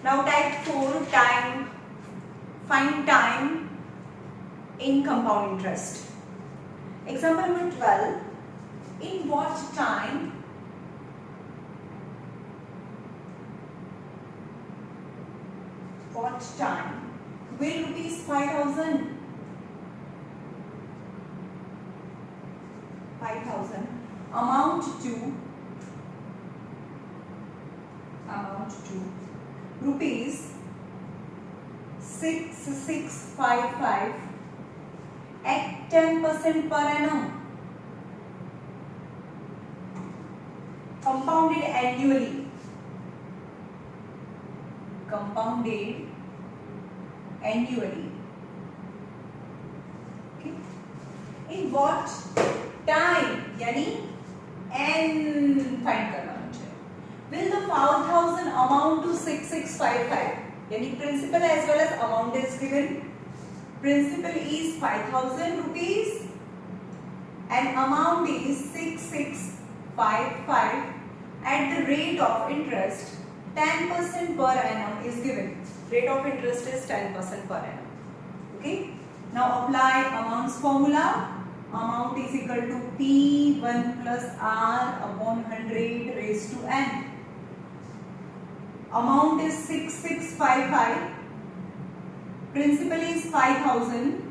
Now type 4, time. Find time in compound interest. Example number 12. In what time will rupees 5,000 amount to rupees 6655 at 10% per annum, compounded annually. Okay. In what time, यानी n find करना मुझे. Will the 5,000 amount to 6655? यानी principal as well as amount is given. Principal is 5,000 rupees and amount is 6655 at the rate of interest 10% per annum is given. Rate of interest is 10% per annum. Okay. Now apply amounts formula. Amount is equal to P1 plus R upon 100 raised to n. Amount is 6655. Principal is 5,000.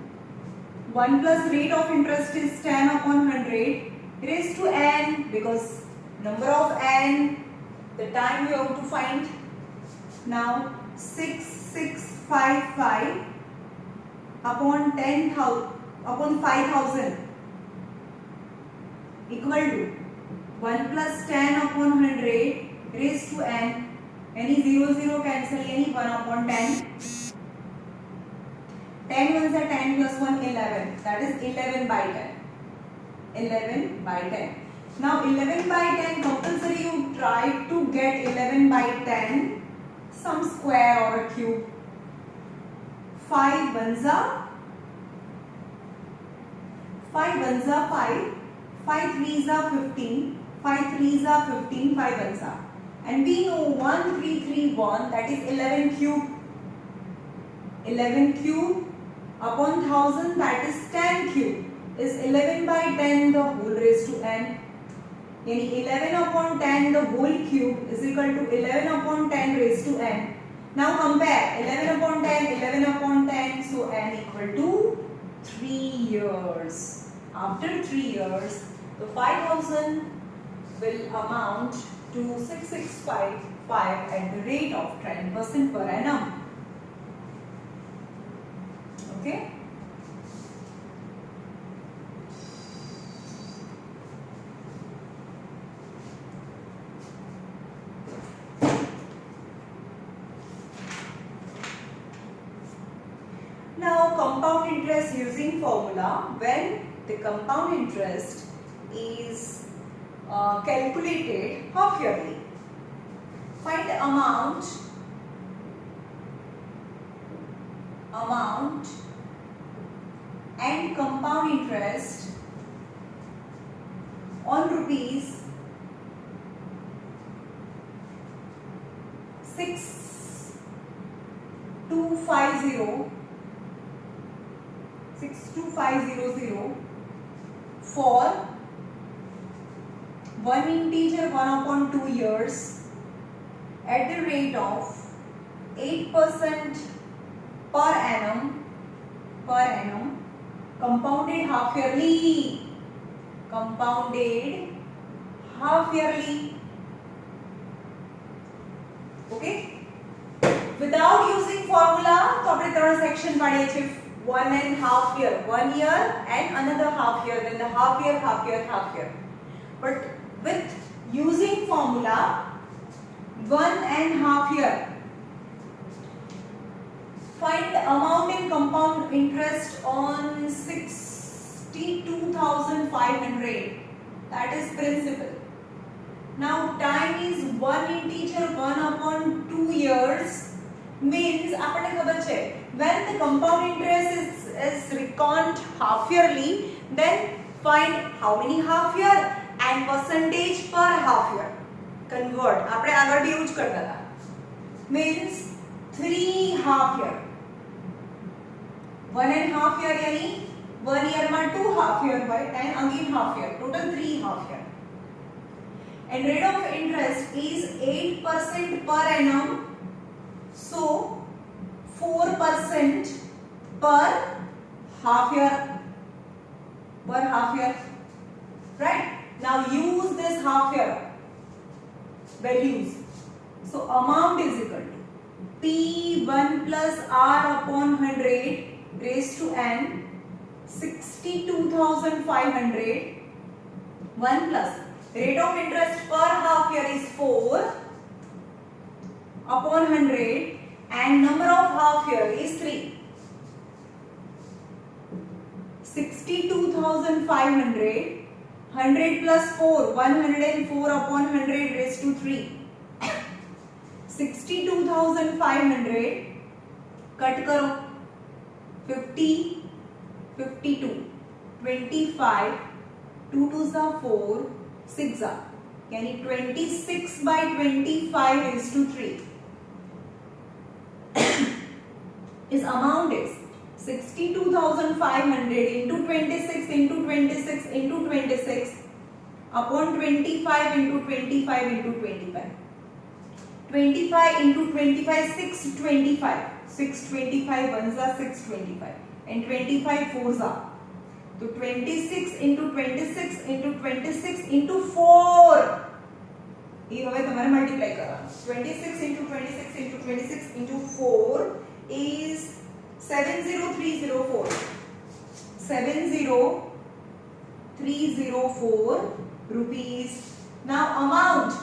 1 plus rate of interest is 10 upon 100 raised to n, because number of n, the time you have to find. Now 6655 upon 5,000 equal to 1 plus 10 upon 100 raised to n. Any 0 cancel, any 1 upon 10. 10 ones are 10 plus 1 11. That is 11 by 10. 11 by 10. Now 11 by 10 compulsory you try to get 11 by 10 some square or a cube. 5 ones are 5, 5 threes are 15, 5 threes are 15, 5 ones are. And we know 1331, that is 11 cube. 11 cube upon 1000, that is 10 cube, is 11 by 10 the whole raised to n. Yani 11 upon 10 the whole cube is equal to 11 upon 10 raised to n. Now compare 11 upon 10, 11 upon 10, so n equal to 3 years. After 3 years, the 5,000 will amount to 6655 at the rate of 10% per annum. Okay? Now compound interest using formula. When the compound interest is calculated half yearly, find the amount and compound interest on rupees 62500 for 1 integer 1 upon 2 years at the rate of 8% per annum, compounded half yearly. Okay. Without using formula, तो अपने third section पढ़े थे 1.5 year, 1 year and another half year, then the half year. But with using formula, 1.5 year. Find the amount in compound interest on 62,500. That is principal. Now time is 1 integer 1 upon 2 years. Means आपने खबर है when the compound interest is reckoned half yearly, then find how many half year and percentage per half year. Convert. आपने आगे भी use करता था. Means 3 half year, 1.5 year यानी 1 year में 2 हाफ ईयर होय and again half year, total 3 half year. And rate of interest is 8% per annum, so 4% per half year, right? Now use this half year values. So amount is equal to P1 plus R upon 100 raised to n, 62,500, 1 plus rate of interest per half year is 4 upon 100 and number of half year is 3. 62,500, 100 plus 4, 104 upon 100 raised to 3. 62,500 cut करो, 50, 52, 25, 2 2s are 4, 6 are, यानी 26 by 25 is to 3. His amount is 62,500 into 26 into 26 into 26 upon 25 into 25 into 25. 25 into 25, 625. 625 ones are 625 and 25 fours are. So 26 into 26 into 26 into 4. ये हमें तुम्हारे multiply करना. 26 into 26 into 26 into 4 is 70304. 70304 rupees. Now amount.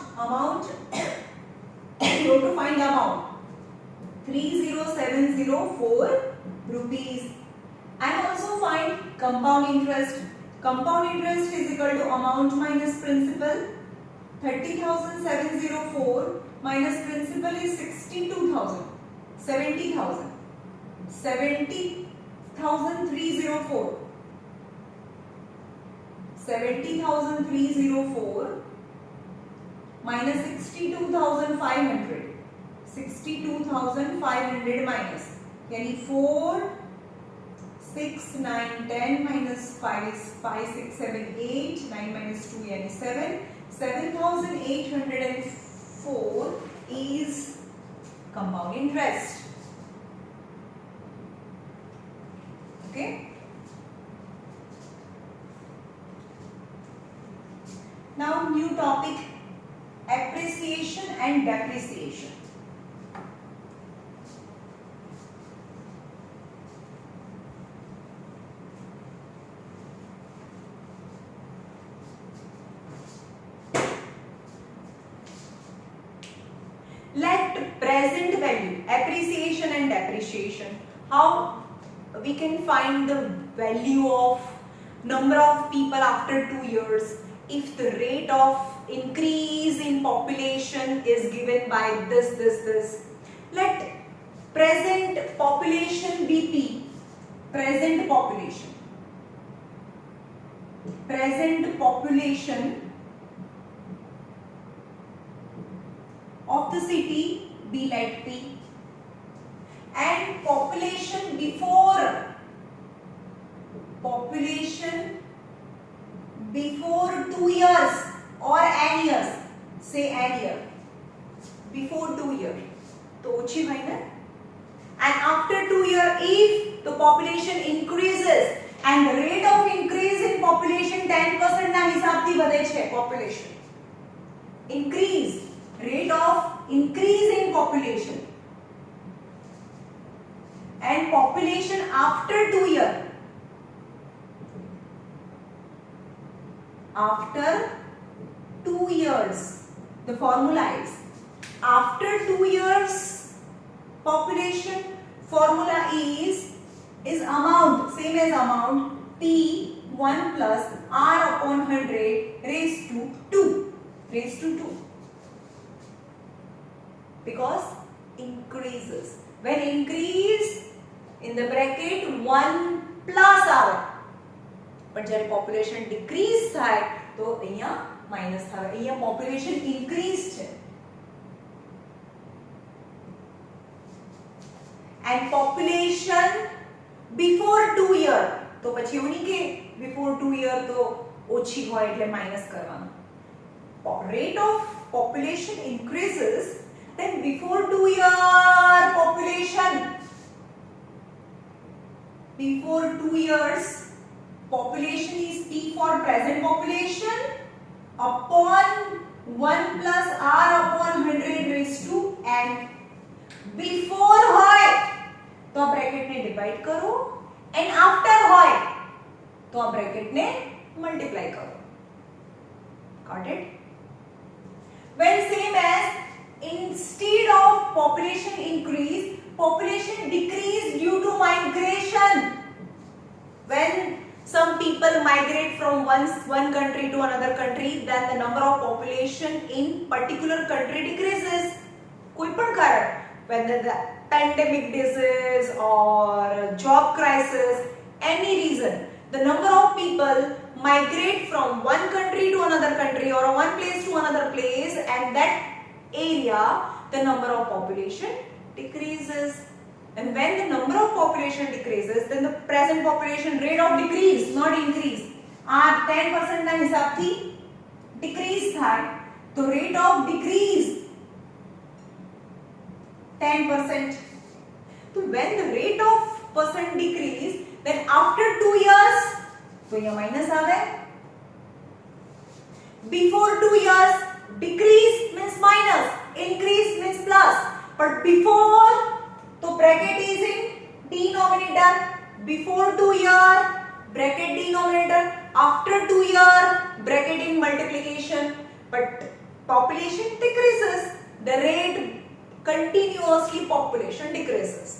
You have to find amount. 30704 rupees. And also find compound interest. Compound interest is equal to amount minus principal. 30,704 minus principal is 62,000. 70,000. 70,304. 70,304 minus 62,500. 62,500 minus, यानी 4, 6, 9, 10 minus 5, 5, 6, 7, 8, 9 minus 2 यानी 7. 7,804 is compound interest. Okay. Now new topic, appreciation and depreciation. Let present value, appreciation and depreciation. How we can find the value of number of people after 2 years if the rate of increase in population is given by this. Let present population be P. Present population of the city be like P, and population before 2 years or n years, say n year, before 2 years तो ओछी भाई ना, and after 2 years if the population increases and the rate of increase in population 10% ના હિસાબથી વધે છે, population increase, rate of increase in population and population after 2 years, after 2 years the formula is after 2 years population formula is amount, same as amount, P1 plus R upon 100 raised to 2 because increases, when increase in the bracket 1 plus R, but જ્યારે population decrease થાય તો અહીંયા minus થાય, અહીંયા population increase છે. and population before 2 year, તો પછી એવું નહીં કે before 2 year તો ઓછી હોય એટલે માઈનસ કરવાનું. Rate of population increases, then before 2 year population, before 2 years population is P for present population upon 1 plus R upon 100 raised to n. Before હોય તો આ બ્રેકેટ ને ડિવાઇડ કરો and after હોય તો આ બ્રેકેટ ને મલ્ટીપ્લાય કરો. Got it? When same as instead of population increase, population decrease due to migration. When some people migrate from one country to another country, then the number of population in particular country decreases. कोई पण कारण, whether the pandemic disease or job crisis, any reason, the number of people migrate from one country to another country or one place to another place, and that area the number of population decreases. And when the number of population decreases, then the present population rate of decrease, not increase. આ 10% ના હિસાબથી decrease થાય તો rate of decrease 10%. So when the rate of percent decrease, then after 2 years तो यहाँ minus आ गए. Before 2 years decrease means minus, increase means plus, but before तो bracket is in denominator. Before 2 year bracket denominator, after 2 year bracket in multiplication, but population decreases, the rate continuously population decreases.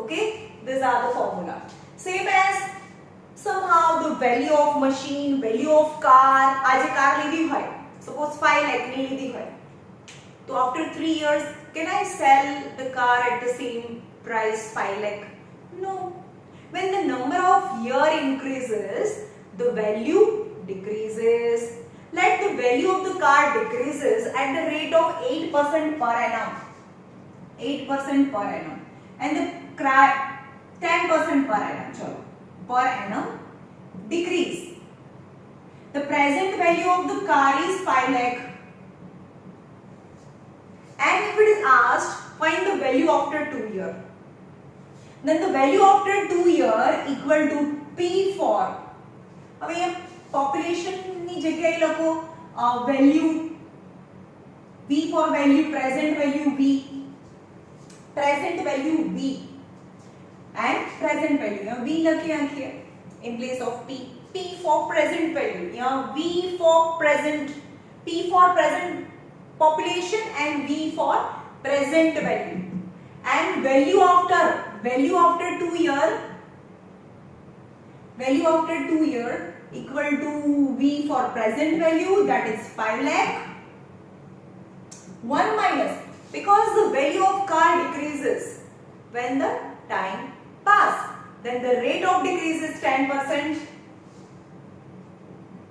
Okay, these are the formula. Same as somehow the value of machine, value of car, आज car लीधी है, suppose 5 lakh नहीं लीधी है, तो after 3 years can I sell the car at the same price 5 lakh? No. When the number of year increases, the value decreases. Like the value of the car decreases at the rate of 8% per annum. 8% per annum. And the 10% per annum. Chalo. Per annum decrease. The present value of the car is 5 lakh. And if it is asked, find the value after 2 years. Then the value after 2 years equal to P for. હવે અહીંયા population ની જગ્યાએ લખો value, V for value, present value V, present value V, and present value. यहाँ V લખી નાખીએ in place of P. P for present value. यहाँ V for present, P for present population and V for present value. And value after 2 year, value after 2 year equal to V for present value, that is 5 lakh. 1 minus, because the value of car decreases when the time pass, then the rate of decrease is 10%.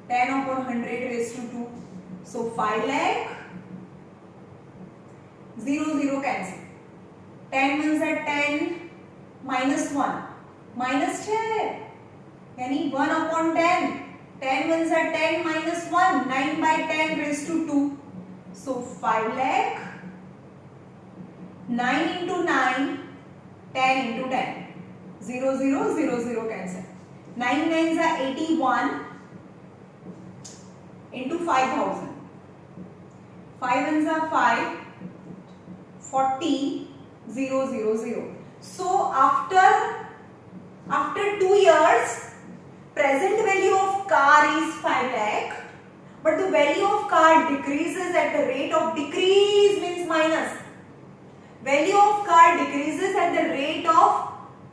10 upon 100 raised to 2. So 5 lakh, 0 0 cancel. 10 ones are 10, minus 1, minus 10. यानी 1 upon 10. 10 ones are 10 minus 1, 9 by 10 raised to 2. So 5 lakh, 9 into 9, 10 into 10. 0 0 0 0 cancel. 9 nines are 81 into 5000. 5 ones are 5, 40, 0 0 0. So after 2 years, present value of car is 5 lakh, but the value of car decreases at the rate of decrease means minus. Value of car decreases at the rate of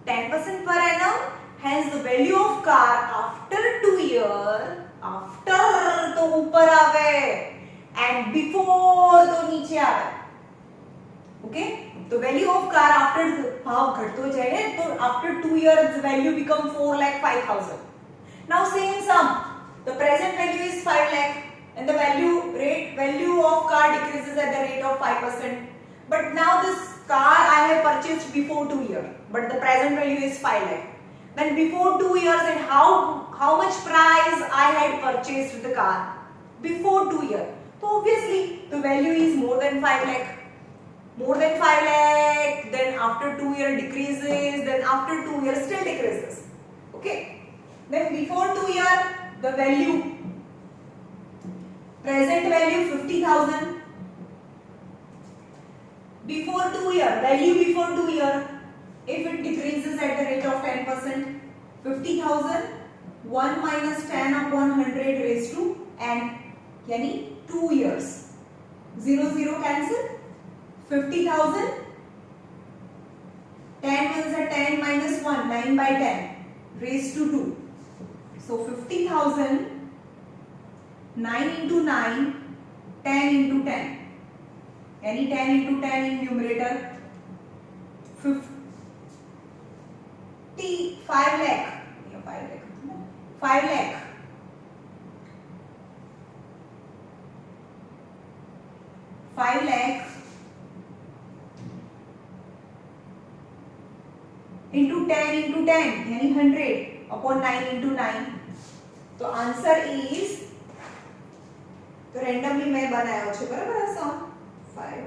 10% per annum. Hence the value of car after 2 years, after तो ऊपर आवे and before तो नीचे आवे. Okay? The value of car after भाव घटतो जाए तो after 2 years the value become 4,05,000. Now same sum, the present value is 5 lakh and the value of car decreases at the rate of 5%. But now this car I have purchased before 2 years, but the present value is 5 lakh. Then before 2 years, and how much price I had purchased the car before 2 years. So obviously the value is more than 5 lakh. More than 5 lakh, then after 2 years decreases, then after 2 years still decreases. Okay. Then before 2 years, the value, present value 50,000. Before 2 years, value before 2 years, if it decreases at the rate of 10%, 50,000, 1 minus 10 upon 100 raised to n, yani 2 years. 0, 0 cancel. 50,000, 10 ones are 10 minus 1, 9 by 10 raised to 2. So 50,000, 9 into 9, 10 into 10. Any 10 into 10 in numerator, 5 lakh. 5 lakh. 5 lakh into 10 into 10, यानी 100 upon 9 into 9. तो answer is, तो randomly मैं बनाया છે બરાબર આ સમ 5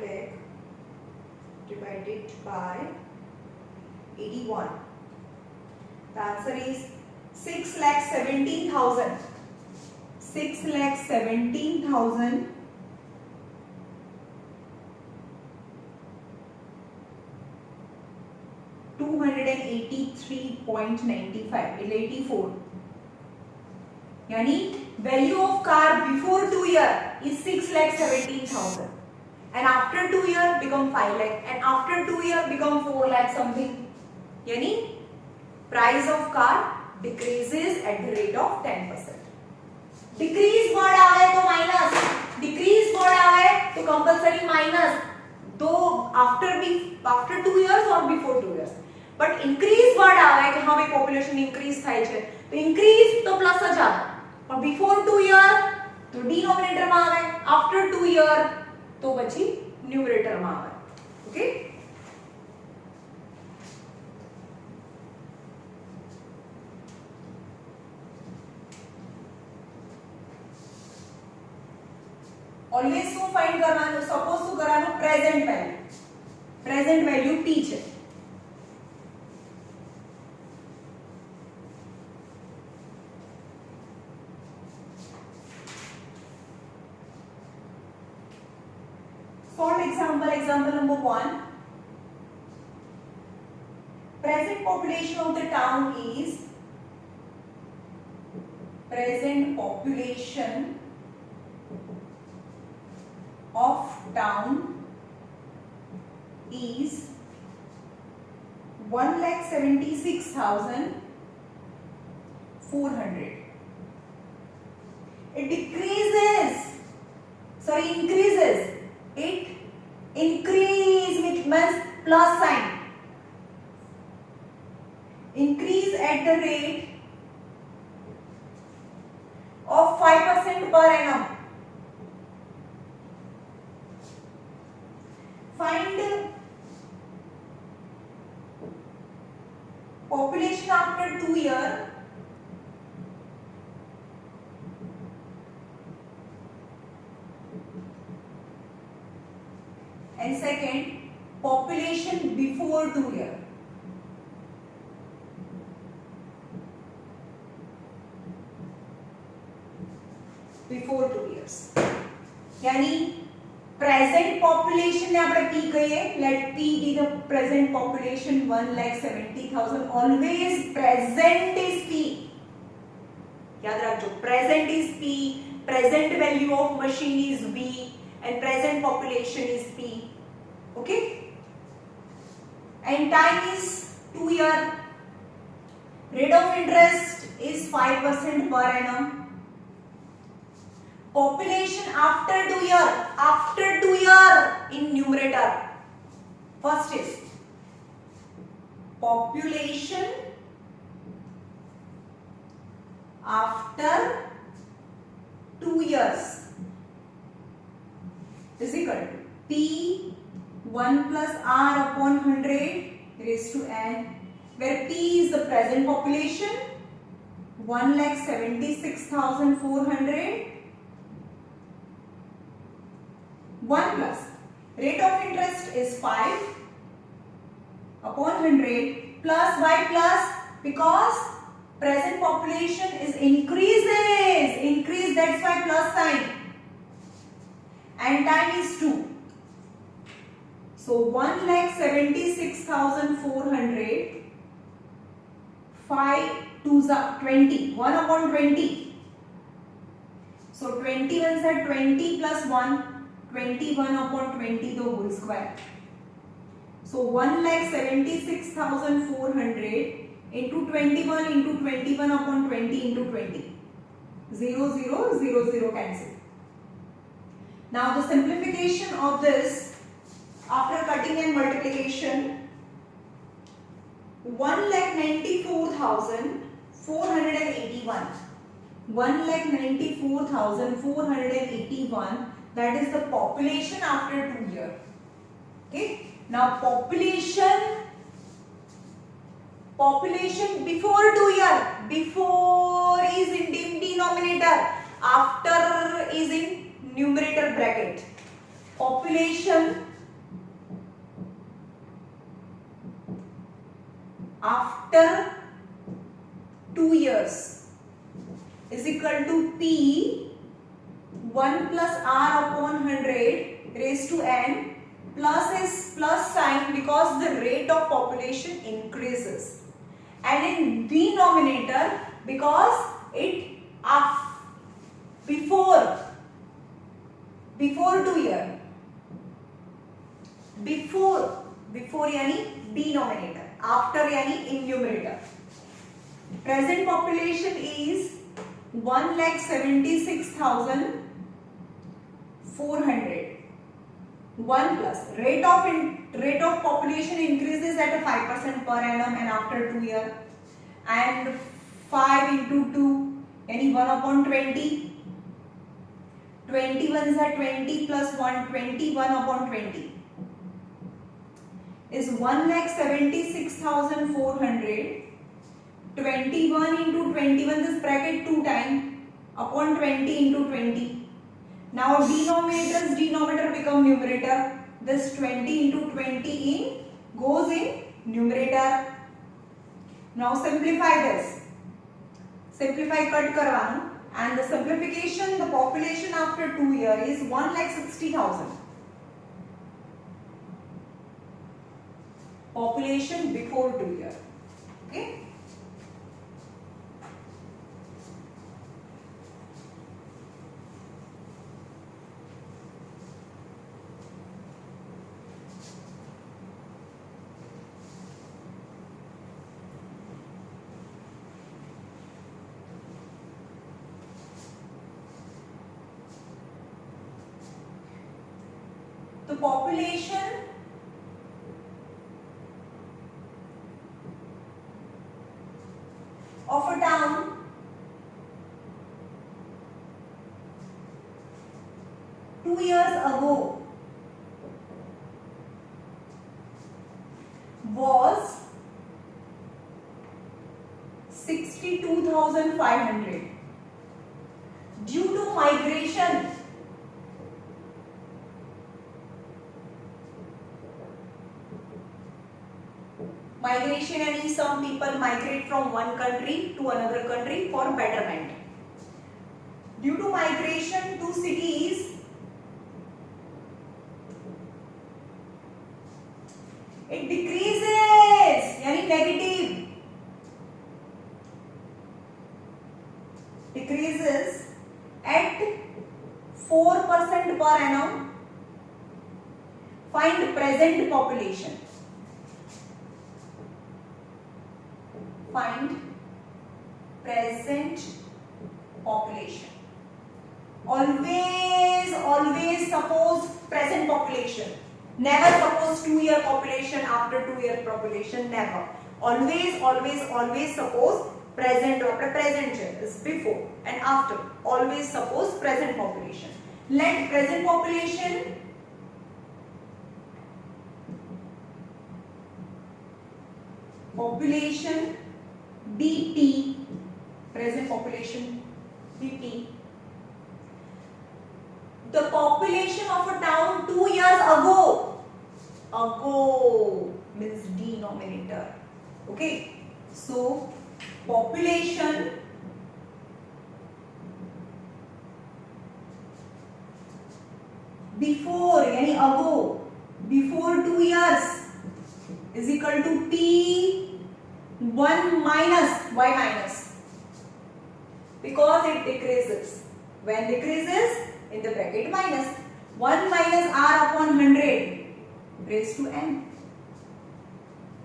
lakh divided by 81. The answer is 6,17,000. 6,17,000 283.95 84, यानी value of car before 2 years is 6,17,000 and after 2 years become 5 lakh and after 2 years become 4 lakh something, यानी price of car decreases at the rate of 10%. decrease word आवे तो minus, decrease word आवे तो compulsory minus, तो after 2 years or before 2 years. But increase word आवे कि हाँ भाई पॉपुलेशन इंक्रीज થાય છે તો इंक्रीज तो प्लस જ આવે પણ बिफोर 2 યર તો डिनोमिनेटर માં આવે आफ्टर 2 યર તો પછી ન્યુમરેટર માં આવે ઓકે ऑलवेज શું ફાઇન્ડ કરવાનું સપોઝ શું કરવાનું પ્રેઝન્ટ વેલ્યુ p છે Example number 1. Present population of the town is, present population of town is 1,76,400. It decreases, sorry, increases. It increase, which means plus sign, increase at the rate of 5% per annum. Find population after 2 years. And second, population before 2 years. Before 2 years. यानी present population ने આપણે p कहिए. Let p be the present population 1,70,000. Always present is p. याद रखो. Present is p. Present value of machine is b. And present population is p. Okay, and time is 2 years. Rate of interest is 5% per annum. Population after 2 years, after 2 years in numerator. First is population after 2 years. 1 plus r upon 100 raised to n, where p is the present population, 1,76,400. 1 plus rate of interest is 5 upon 100 plus y plus, because present population is increase, that's why plus sign, and time is 2. So 1,76,400, 5 2s are 20, 1 upon 20. So 20 ones are 20 plus 1, 21 upon 20 the whole square. So 1,76,400 into 21 into 21 upon 20 into 20. 0, 0, 0, 0 cancel. Now the simplification of this after cutting and multiplication, 1,94,481. 1,94,481, that is the population after 2 years. Okay. Now population before 2 years, before is in denominator, after is in numerator bracket. Population after 2 years is equal to P 1 plus R upon 100 raised to N. Plus is plus sign because the rate of population increases, and in denominator because it before 2 years, before yani denominator, after yani in numerator. Present population is 1,76,400. 1 plus rate of population increases at a 5% per annum and after 2 years, and 5 into 2 yani 1 upon 20. 21 are 20 plus 1, 21 upon 20 is 1,76,400. 21 into 21, this bracket 2 times upon 20 into 20. Now denominator become numerator. This 20 into 20 goes in numerator. Now simplify this. Simplify cut karvanu, and the simplification, the population after 2 years is 1,60,000. Population before 2 years. Okay. The population of a town two years ago was 62,500. Due to migration, and some people migrate from one country to another country for betterment. Due to migration to cities, it decreases, yani negative, decreases at 4% per annum. Find present population. Find present population. Always suppose present population. Never suppose 2-year population after 2-year population. Never. Always suppose present or present is before and after. Always suppose present population. Let present population population BP, present population BP. The population of a town 2 years ago means denominator. Okay, so population before यानी ago, before 2 years is equal to P1 minus, why minus? because it decreases. When decreases, in the bracket minus. 1 minus R upon 100 raised to n.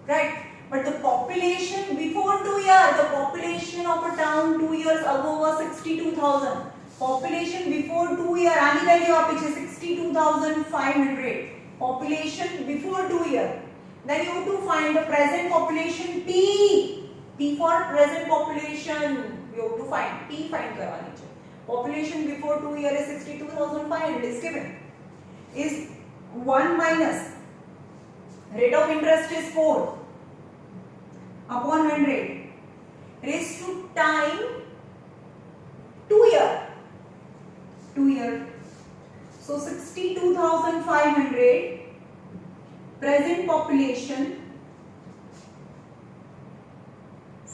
Right? But the population before 2 years, the population of a town 2 years ago was 62,000. Population before 2 year आनी value आप पीछे 62,500. Population before 2 year. Then you have to find the present population P. P for present population. You have to find P find करवानी चाहिए. Population before 2 year is 62,500 is given. Is 1 minus Rate of interest is 4 upon 100 raised to time 2 year. 2 year. So 62,500 present population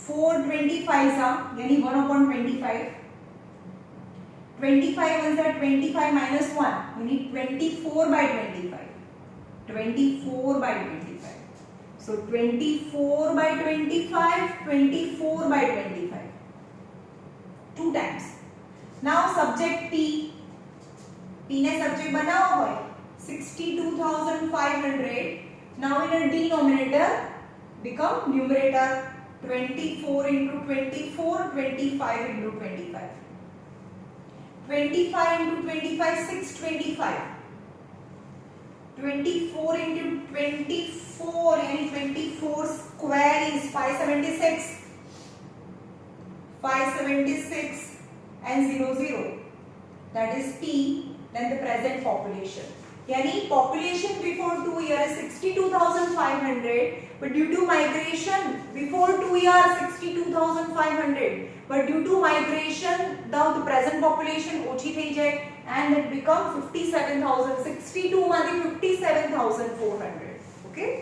425 यानी 1 upon 25. 25 is that 25 minus 1 यानी 24 by 25. 24 by 25. So 24 by 25, 24 by 25. 2 times. Now subject P. P ने subject बनाओ होय 62,500. Now in a denominator become numerator 24 into 24, 25 into 25. 25 into 25, 625. 24 into 24 यानी 24 square is 576. 576 and 00. That is P. Then the present population. यानी population before 2 years 62,500, but due to migration before 2 years 62,500, but due to migration now the present population ઓછી થઈ જાય and it become 57,000. 62 માંથી 57,400. Okay.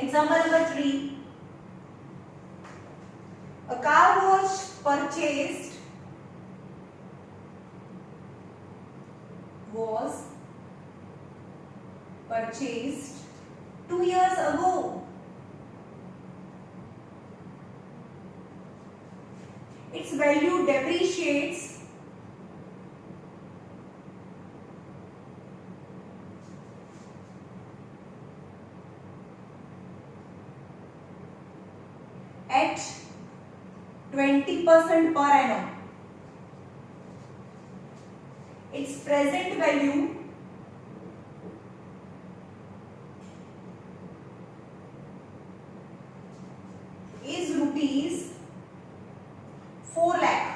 Example number 3. A car was purchased 2 years ago. Its value depreciates at 20% per annum. Its present value is rupees 4 lakh.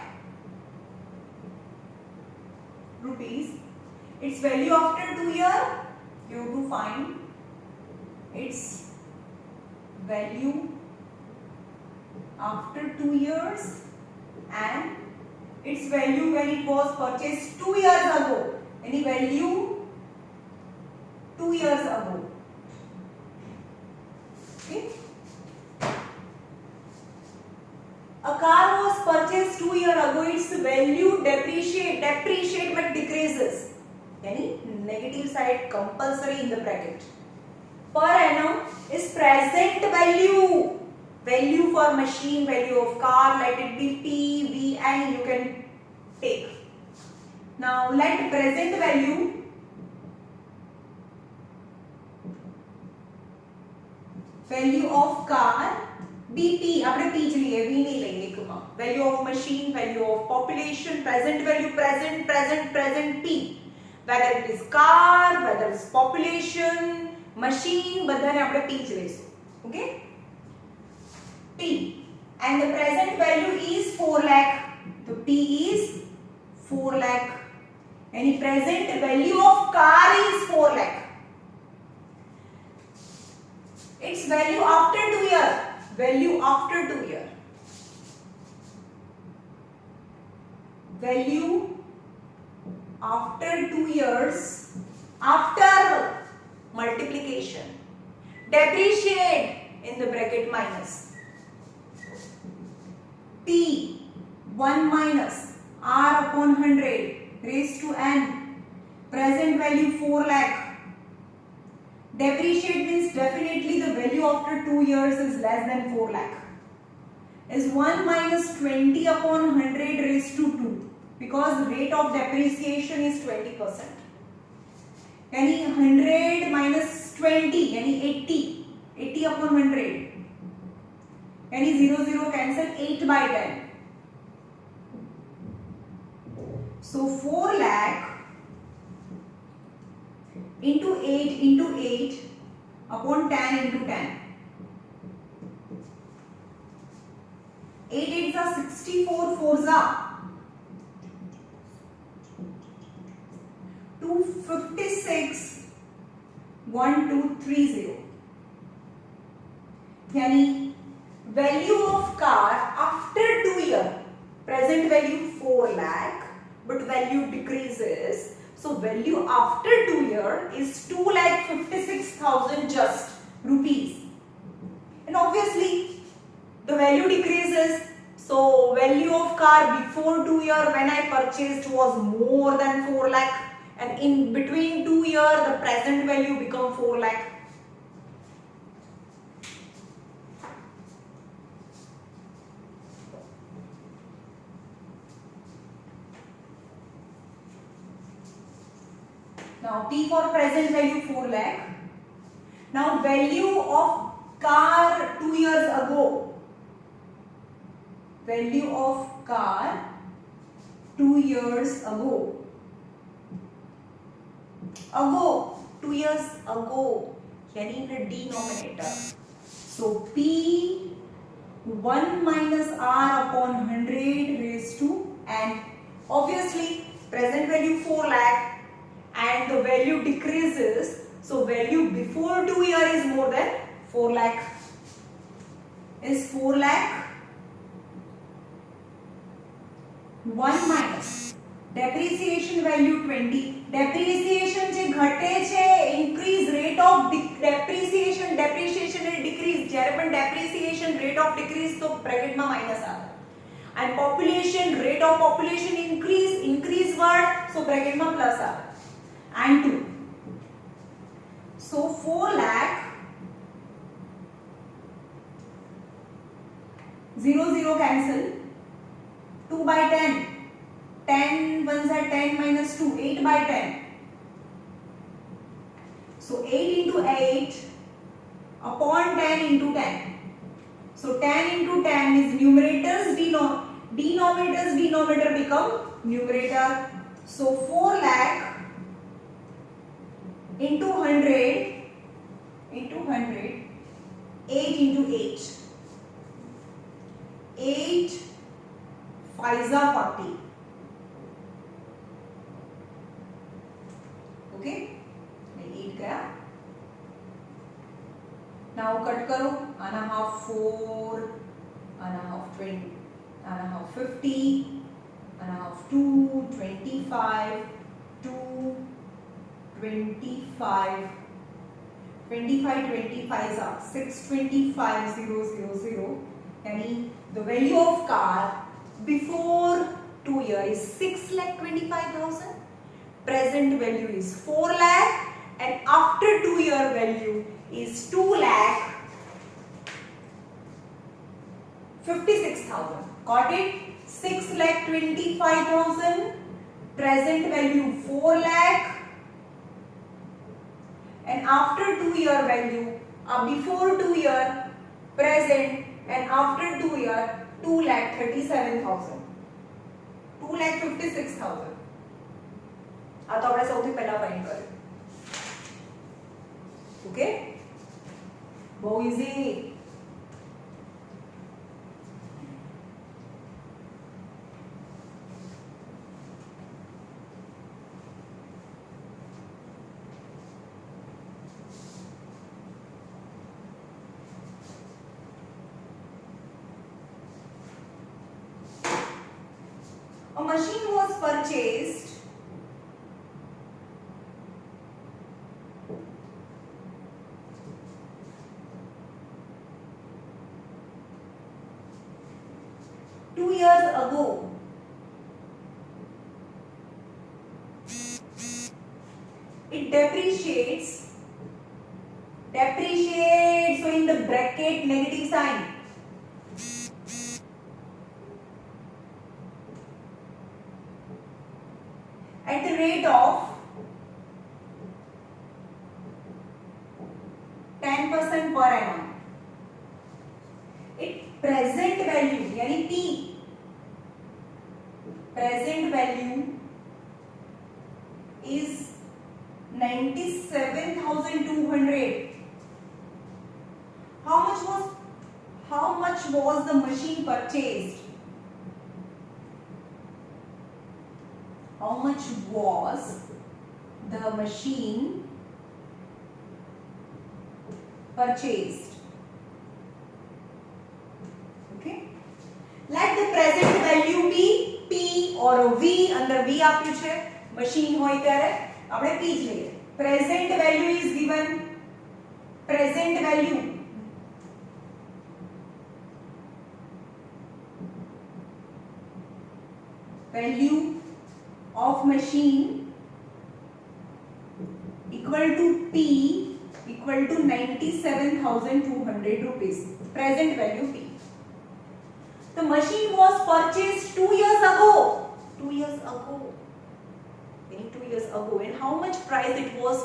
Rupees. Its value after 2 years, you have to find its value after 2 years and its value when it was purchased 2 years ago. Any value 2 years ago. Okay. A car was purchased 2 years ago. Its value depreciate but decreases. Yani negative side compulsory in the bracket. Per annum is present value. Value for machine, value of car, let it be P, V, and you can take. Now let present value of car be P. આપણે P જ લઈએ, V નહીં લઈએ એકમાં. Value of machine, value of population, present value, present P. whether it is car, whether it's population, machine, બધાને આપણે P જ લઈશું. Okay? P. And the present value is 4 lakh. So P is 4 lakh. And the present value of car is 4 lakh. Its value after 2 years. Value after 2 years. Value after 2 years. After multiplication. Depreciate in the bracket minus. P 1 minus R upon 100 raised to N. Present value 4 lakh. Depreciate means definitely the value after 2 years is less than 4 lakh. Is 1 minus 20 upon 100 raised to 2 because the rate of depreciation is 20%. Yani 100 minus 20 yani 80 upon 100. Yani 0 cancel 8 by 10. So 4 lakh into 8 upon 10 into 10. 8 8s are 64, 4s are 256, 1230. Yani value of car after 2 years, present value 4 lakh, but value decreases. So value after 2 years is 2,56,000 just rupees. And obviously the value decreases. So value of car before 2 years when I purchased was more than 4 lakh. And in between 2 years the present value become 4 lakh. Now P for present value 4 lakh. Now value of car 2 years ago. Value of car 2 years ago. 2 years ago. Yani in the denominator. So P 1 minus R upon 100 raised to N. Obviously present value 4 lakh. And the value decreases, so value before 2 years is more than 4 lakh. Is 4 lakh 1 minus depreciation value 20. Depreciation જે ઘટે છે, increase rate of depreciation and decrease. જ્યારે પણ depreciation rate of decrease તો bracket માં minus આવે. And population rate of population increase word, so bracket માં plus આવે. And 2. So 4 lakh 0 cancel 2 by 10 10 ones are 10 minus 2 8 by 10. So 8 into 8 upon 10 into 10. So 10 into 10 is numerators denominator become numerator. So 4 lakh into 100 8 into 8 8 5s are 40. Okay, 8 gaya. Now cut karo, ana half 4, ana half 20, ana half 50, ana half 2 25 2 25 25s are 625,000. Yani the value of car before 2 years is 6,25,000. Present value is 4 lakh and after 2 year value is 2,56,000. Got it? 6,25,000. Present value 4 lakh. And after 2 year value, before 2 year present and after 2 year 2,37,000. 2,56,000. આ તો આપણે સૌથી પહેલા find કર્યું. Okay, બહુ easy. A machine was purchased years ago. It depreciates, so in the bracket negative sign. At the rate of 10% per annum. It present value यानी P present value is 97,200. How much was the machine purchased? How much was the machine purchased? Okay. Let the present value be P or V. under V આપ્યું છે, machine હોય ત્યારે આપણે P જ લઈએ. Present value is given. Present value of machine equal to P equal to 97,200 rupees. Present value P. The machine was purchased 2 years ago. 2 years ago. Meaning 2 years ago. And how much price it was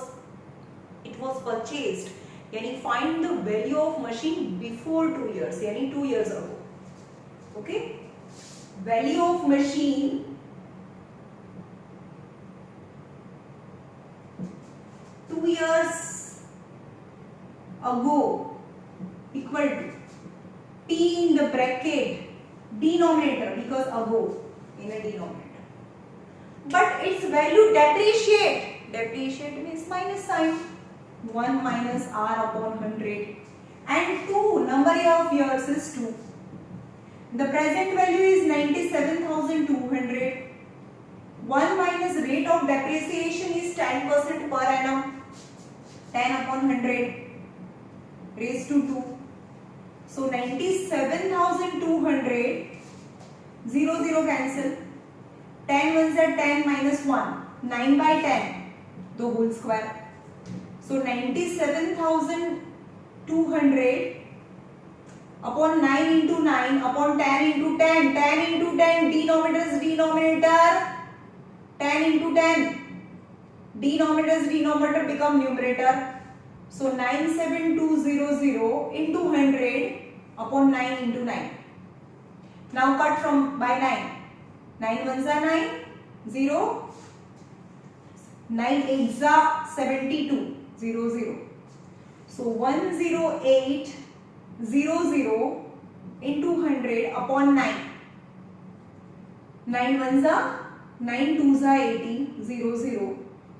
purchased? Yani find the value of machine before 2 years. Yani 2 years ago. Okay. Value of machine years ago equal to P in the bracket denominator because ago in a denominator, but its value depreciate means minus sign, 1 minus R upon 100 and 2 number of years is 2. The present value is 97,200. 1 minus rate of depreciation is 10% per annum, 10 upon 100 raised to 2. So 97,200, 0 0 cancel, 10 ones are 10 minus 1, 9 by 10, the whole square. So 97,200 upon 9 into 9 upon 10 into 10, 10 into 10, denominator is denominator, 10 into 10, denominator become numerator. So 97200 into 100 upon 9 into 9. Now cut from by 9. 9 ones are 9, 0, 9 eights are 72, 0 0. So 10800 into 100 upon 9. 9 ones are 9 twos are 18, 0 0.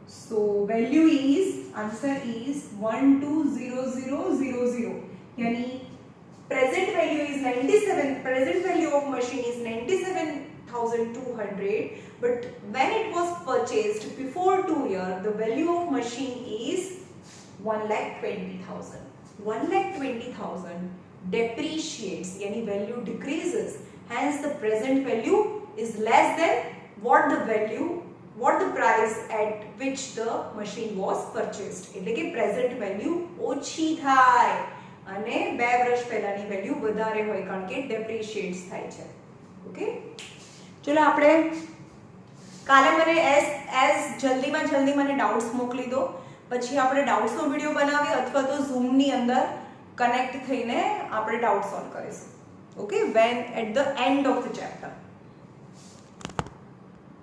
So value is, answer is 120000. Yani present value is 97, present value of machine is 97,200, but when it was purchased before 2 years, the value of machine is 1,20,000. 1,20,000 depreciates, yani value decreases, hence the present value is less than what the price at which the machine was purchased. એટલે કે present value ઓછી થાય અને 2 વર્ષ પહેલાની value વધારે હોય કારણ કે depreciates થાય છે. ઓકે, ચલો આપણે કાલે મને એસ જલ્દી મને ડાઉટ્સ મોકલી દો, પછી આપણે ડાઉટ્સનો વિડિયો બનાવીએ અથવા તો Zoom ની અંદર કનેક્ટ થઈને આપણે ડાઉટ સોલ્વ કરીશું. Okay, when at the end of the chapter.